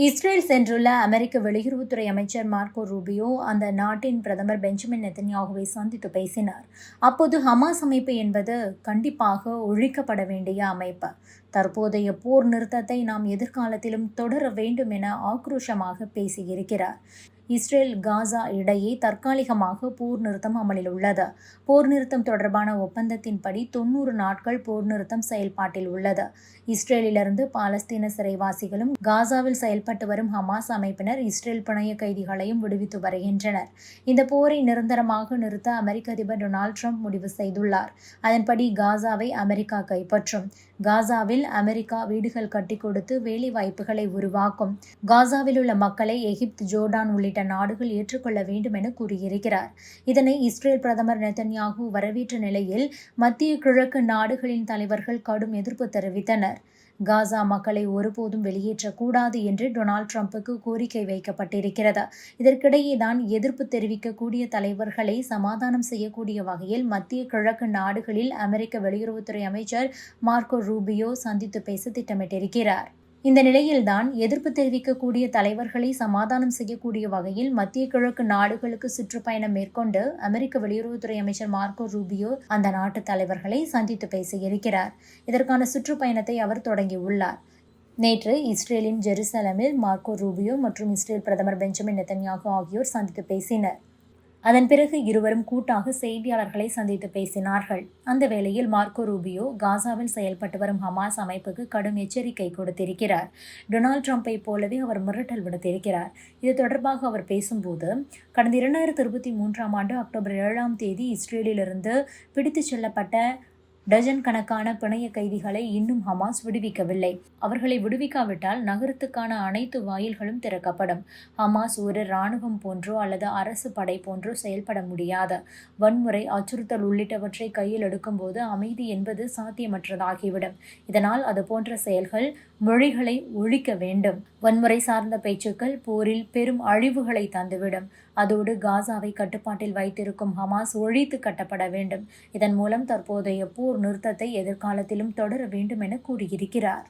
Israel சென்றுள்ள அமெரிக்க வெளியுறவுத்துறை அமைச்சர் மார்க்கோ ரூபியோ அந்த நாட்டின் பிரதமர் பெஞ்சமின் நெத்தன்யாகுவை சந்தித்து பேசினார். அப்போது ஹமாஸ் அமைப்பு என்பது கண்டிப்பாக ஒழிக்கப்பட வேண்டிய அமைப்பு. தற்போதைய போர் நிறுத்தத்தை நாம் எதிர்காலத்திலும் தொடர வேண்டும் என ஆக்ரோஷமாக பேசியிருக்கிறார். இஸ்ரேல் காசா இடையே தற்காலிகமாக போர் நிறுத்தம் அமலில் உள்ளது. போர் நிறுத்தம் தொடர்பான ஒப்பந்தத்தின்படி 90 நாட்கள் போர் நிறுத்தம் செயல்பாட்டில் உள்ளது. இஸ்ரேலிலிருந்து பாலஸ்தீன சிறைவாசிகளும் காசாவில் செயல்பட்டு வரும் ஹமாஸ் அமைப்பினர் இஸ்ரேல் பிணைய கைதிகளையும் விடுவித்து வருகின்றனர். இந்த போரை நிரந்தரமாக நிறுத்த அமெரிக்க அதிபர் டொனால்ட் ட்ரம்ப் முடிவு செய்துள்ளார். அதன்படி காசாவை அமெரிக்கா கைப்பற்றும். காசாவில் அமெரிக்கா வீடுகள் கட்டிக் கொடுத்து வேலை வாய்ப்புகளை உருவாக்கும். காசாவில் உள்ள மக்களை எகிப்து, ஜோர்டான் உள்ளிட்ட நாடுகள் ஏற்றுக்கொள்ள வேண்டும் என கூறியிருக்கிறார். இதனை இஸ்ரேல் பிரதமர் நெத்தன்யாகு வரவேற்ற நிலையில் மத்திய கிழக்கு நாடுகளின் தலைவர்கள் கடும் எதிர்ப்பு தெரிவித்தனர். காசா மக்களை ஒருபோதும் வெளியேற்றக்கூடாது என்று டொனால்ட் ட்ரம்புக்கு கோரிக்கை வைக்கப்பட்டிருக்கிறது. இதற்கிடையேதான் எதிர்ப்பு தெரிவிக்கக்கூடிய தலைவர்களை சமாதானம் செய்யக்கூடிய வகையில் மத்திய கிழக்கு நாடுகளில் அமெரிக்க வெளியுறவுத்துறை அமைச்சர் மார்க்கோ ரூபியோ சந்தித்து பேச திட்டமிட்டிருக்கிறார். இந்த நிலையில்தான் எதிர்ப்பு தெரிவிக்கக்கூடிய தலைவர்களை சமாதானம் செய்யக்கூடிய வகையில் மத்திய கிழக்கு நாடுகளுக்கு சுற்றுப்பயணம் மேற்கொண்டு அமெரிக்க வெளியுறவுத்துறை அமைச்சர் மார்க்கோ ரூபியோ அந்த நாட்டு தலைவர்களை சந்தித்து பேசியிருக்கிறார். இதற்கான சுற்றுப்பயணத்தை அவர் தொடங்கியுள்ளார். நேற்று இஸ்ரேலின் ஜெருசலமில் மார்க்கோ ரூபியோ மற்றும் இஸ்ரேல் பிரதமர் பெஞ்சமின் நெத்தன்யாகு ஆகியோர் சந்தித்து பேசினர். அதன் பிறகு இருவரும் கூட்டாக செய்தியாளர்களை சந்தித்து பேசினார்கள். அந்த வேளையில் மார்க்கோ ரூபியோ காசாவில் செயல்பட்டு வரும் ஹமாஸ் அமைப்புக்கு கடும் எச்சரிக்கை கொடுத்திருக்கிறார். டொனால்ட் ட்ரம்பை போலவே அவர் மிரட்டல் விடுத்திருக்கிறார். இது தொடர்பாக அவர் பேசும்போது, கடந்த 2023 அக்டோபர் 7 இஸ்ரேலிலிருந்து பிடித்துச் செல்லப்பட்ட டஜன் கணக்கான பிணைய கைதிகளை இன்னும் ஹமாஸ் விடுவிக்கவில்லை. அவர்களை விடுவிக்காவிட்டால் நகரத்துக்கான அனைத்து வாயில்களும் திறக்கப்படும். ஹமாஸ் ஒரு இராணுவம் போன்றோ அல்லது அரசு படை போன்றோ செயல்பட முடியாது. வன்முறை, அச்சுறுத்தல் உள்ளிட்டவற்றை கையில் எடுக்கும்போது அமைதி என்பது சாத்தியமற்றதாகிவிடும். இதனால் அது போன்ற செயல்கள், மொழிகளை ஒழிக்க வேண்டும். வன்முறை சார்ந்த பேச்சுக்கள் போரில் பெரும் அழிவுகளை தந்துவிடும். அதோடு காசாவை கட்டுப்பாட்டில் வைத்திருக்கும் ஹமாஸ் ஒழித்து கட்டப்பட வேண்டும். இதன் மூலம் தற்போதைய போர் நிறுத்தத்தை எதிர்காலத்திலும் தொடர வேண்டும் என கூறியிருக்கிறார்.